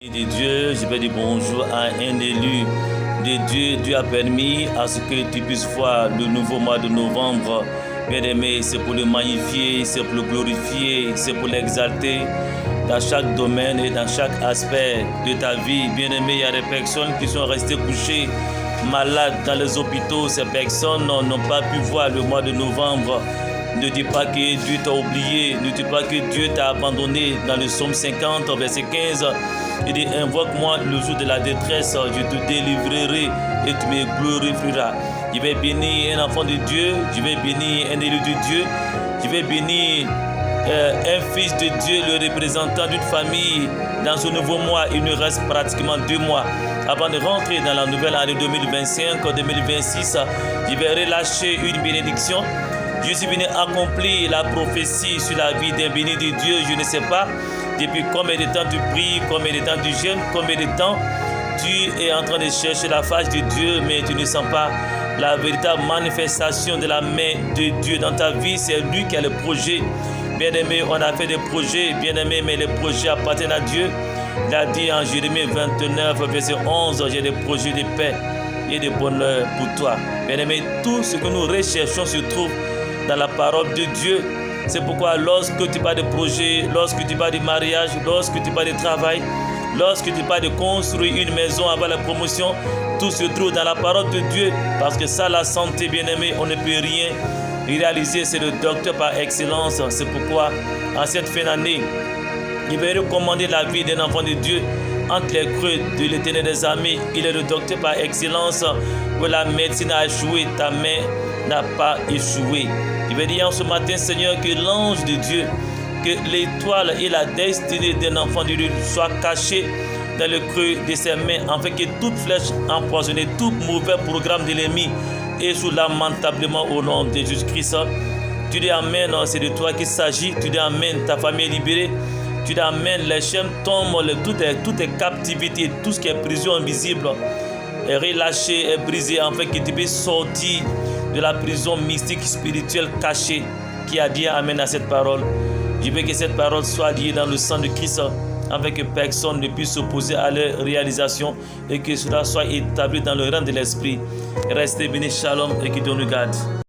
De Dieu, je vais dire bonjour à un élu de Dieu. Dieu a permis à ce que tu puisses voir le nouveau mois de novembre. Bien-aimé, c'est pour le magnifier, c'est pour le glorifier, c'est pour l'exalter dans chaque domaine et dans chaque aspect de ta vie. Bien-aimé, il y a des personnes qui sont restées couchées, malades dans les hôpitaux. Ces personnes n'ont pas pu voir le mois de novembre. Ne dis pas que Dieu t'a oublié, ne dis pas que Dieu t'a abandonné. Dans le psaume 50, verset 15, il dit: invoque-moi le jour de la détresse, je te délivrerai et tu me glorifieras. Je vais bénir un enfant de Dieu, je vais bénir un élu de Dieu, je vais bénir un fils de Dieu, le représentant d'une famille. Dans ce nouveau mois, il nous reste pratiquement 2 mois avant de rentrer dans la nouvelle année 2025-2026. Je vais relâcher une bénédiction. Je suis venu accomplir la prophétie sur la vie d'un béni de Dieu. Je ne sais pas depuis combien de temps tu pries, combien de temps tu jeûnes, combien de temps tu es en train de chercher la face de Dieu, mais tu ne sens pas la véritable manifestation de la main de Dieu dans ta vie. C'est lui qui a le projet. Bien-aimé, on a fait des projets, bien-aimé, mais les projets appartiennent à Dieu. Il a dit en Jérémie 29, verset 11, j'ai des projets de paix et de bonheur pour toi. Bien-aimé, tout ce que nous recherchons se trouve dans la parole de Dieu. C'est pourquoi lorsque tu parles de projet, lorsque tu parles de mariage, lorsque tu parles de travail, lorsque tu parles de construire une maison avant la promotion, tout se trouve dans la parole de Dieu. Parce que ça, la santé, bien-aimé, on ne peut rien réaliser. C'est le docteur par excellence. C'est pourquoi, en cette fin d'année, il va recommander la vie d'un enfant de Dieu entre les creux de l'Éternel des armées. Il est le docteur par excellence. Où la médecine a échoué, ta main n'a pas échoué. Il veut dire ce matin, Seigneur, que l'ange de Dieu, que l'étoile et la destinée d'un enfant de Dieu soient cachées dans le creux de ses mains, afin que toute flèche empoisonnée, tout mauvais programme de l'ennemi échoue lamentablement au nom de Jésus-Christ. Tu dis amen, c'est de toi qu'il s'agit. Tu dis amen, ta famille est libérée. Tu dis amen, les chaînes tombent, toutes les captivités, tout ce qui est prison invisible est relâché, est brisé, afin que tu puisses sortir de la prison mystique spirituelle cachée. Qui a dit amen à cette parole? Je veux que cette parole soit liée dans le sang de Christ, afin que personne ne puisse s'opposer à leur réalisation et que cela soit établi dans le rang de l'esprit. Restez bénis, shalom, et que Dieu nous garde.